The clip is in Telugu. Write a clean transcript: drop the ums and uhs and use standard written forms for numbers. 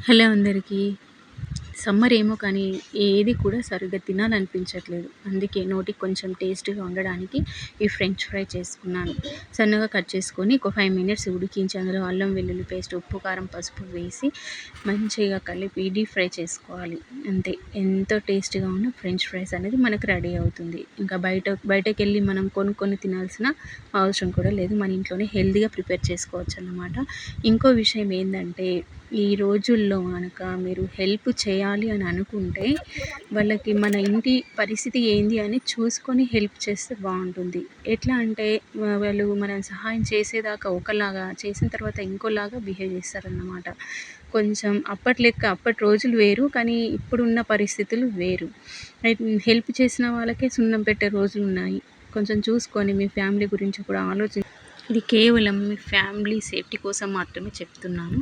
హలో అందరికీ. సమ్మర్ ఏమో కానీ ఏది కూడా సరిగ్గా తినాలనిపించట్లేదు. అందుకే నోటికి కొంచెం టేస్ట్‌గా ఉండడానికి ఈ ఫ్రెంచ్ ఫ్రై చేసుకున్నాను. సన్నగా కట్ చేసుకొని ఒక 5 మినిట్స్ ఉడికించి అందులో అల్లం వెల్లుల్లి పేస్ట్, ఉప్పు, కారం, పసుపు వేసి మంచిగా కలిపి డీప్ ఫ్రై చేసుకోవాలి. అంతే. ఎంతో టేస్ట్‌గా ఉన్న ఫ్రెంచ్ ఫ్రైస్ అనేది మనకు రెడీ అవుతుంది. ఇంకా బయటకెళ్ళి మనం కొనుక్కొని తినాల్సిన అవసరం కూడా లేదు. మన ఇంట్లోనే హెల్తీగా ప్రిపేర్ చేసుకోవచ్చన్నమాట. ఇంకో విషయం ఏందంటే, ఈ రోజుల్లో గనక మీరు హెల్ప్ చేయాలి అని అనుకుంటే, వాళ్ళకి మన ఇంటి పరిస్థితి ఏంది అని చూసుకొని హెల్ప్ చేస్తే బావుంటుంది. ఎట్లా అంటే వాళ్ళు మనం సహాయం చేసేదాకా ఒకలాగా, చేసిన తర్వాత ఇంకోలాగా బిహేవ్ చేస్తారన్నమాట. కొంచెం అప్పటి రోజులు వేరు, కానీ ఇప్పుడున్న పరిస్థితులు వేరు. హెల్ప్ చేసిన వాళ్ళకే సున్నం పెట్టే రోజులున్నాయి. కొంచెం చూసుకొని మీ ఫ్యామిలీ గురించి కూడా ఇది కేవలం మీ ఫ్యామిలీ సేఫ్టీ కోసం మాత్రమే చెప్తున్నాను.